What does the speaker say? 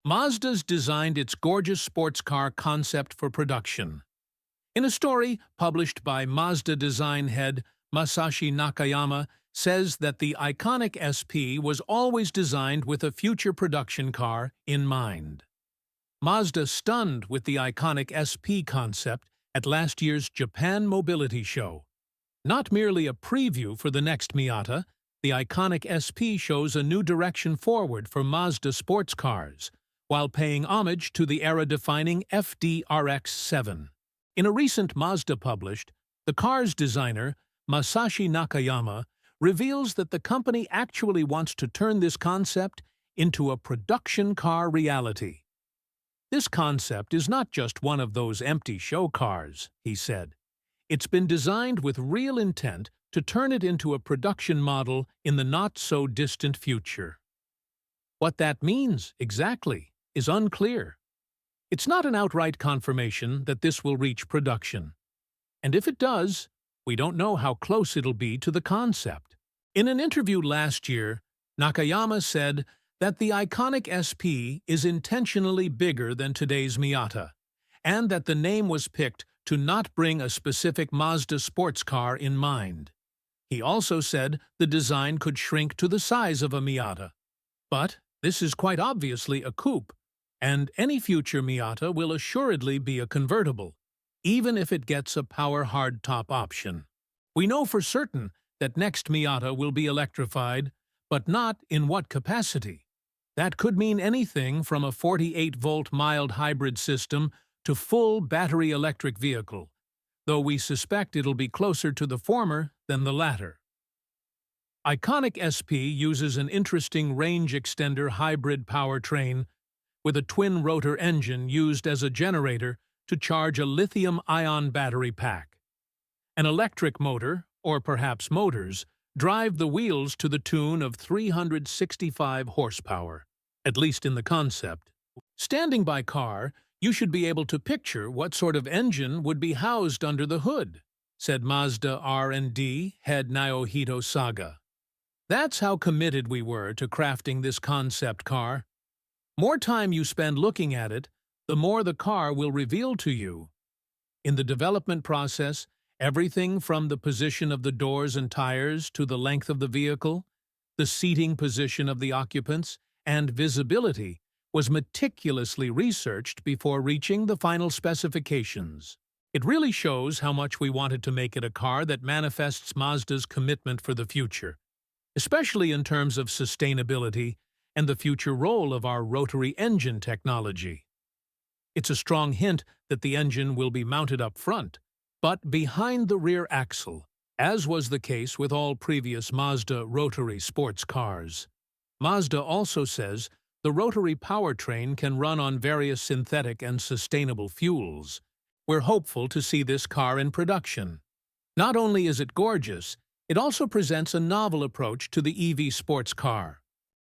Mazda's designed its gorgeous sports car concept for production. In a story published by Mazda design head Masashi Nakayama says that the iconic SP was always designed with a future production car in mind. Mazda stunned with the iconic SP concept at last year's Japan Mobility Show. Not merely a preview for the next Miata, the iconic SP shows a new direction forward for Mazda sports cars, while paying homage to the era-defining FD-RX-7. In a recent Mazda published, the car's designer, Masashi Nakayama, reveals that the company actually wants to turn this concept into a production car reality. This concept is not just one of those empty show cars, he said. It's been designed with real intent to turn it into a production model in the not-so-distant future. What that means, exactly, is unclear. It's not an outright confirmation that this will reach production. And if it does, we don't know how close it'll be to the concept. In an interview last year, Nakayama said that the iconic SP is intentionally bigger than today's Miata, and that the name was picked to not bring a specific Mazda sports car in mind. He also said the design could shrink to the size of a Miata. But this is quite obviously a coupe, and any future Miata will assuredly be a convertible, even if it gets a power hardtop option. We know for certain that next Miata will be electrified, but not in what capacity. That could mean anything from a 48-volt mild hybrid system to full battery electric vehicle, though we suspect it'll be closer to the former than the latter. Iconic SP uses an interesting range extender hybrid powertrain with a twin-rotor engine used as a generator to charge a lithium-ion battery pack. An electric motor, or perhaps motors, drive the wheels to the tune of 365 horsepower, at least in the concept. Standing by car, you should be able to picture what sort of engine would be housed under the hood, said Mazda R&D head Naohito Saga. That's how committed we were to crafting this concept car. More time you spend looking at it, the more the car will reveal to you. In the development process, everything from the position of the doors and tires to the length of the vehicle, the seating position of the occupants, and visibility was meticulously researched before reaching the final specifications. It really shows how much we wanted to make it a car that manifests Mazda's commitment for the future, especially in terms of sustainability and the future role of our rotary engine technology. It's a strong hint that the engine will be mounted up front, but behind the rear axle, as was the case with all previous Mazda rotary sports cars. Mazda also says the rotary powertrain can run on various synthetic and sustainable fuels. We're hopeful to see this car in production. Not only is it gorgeous, it also presents a novel approach to the EV sports car.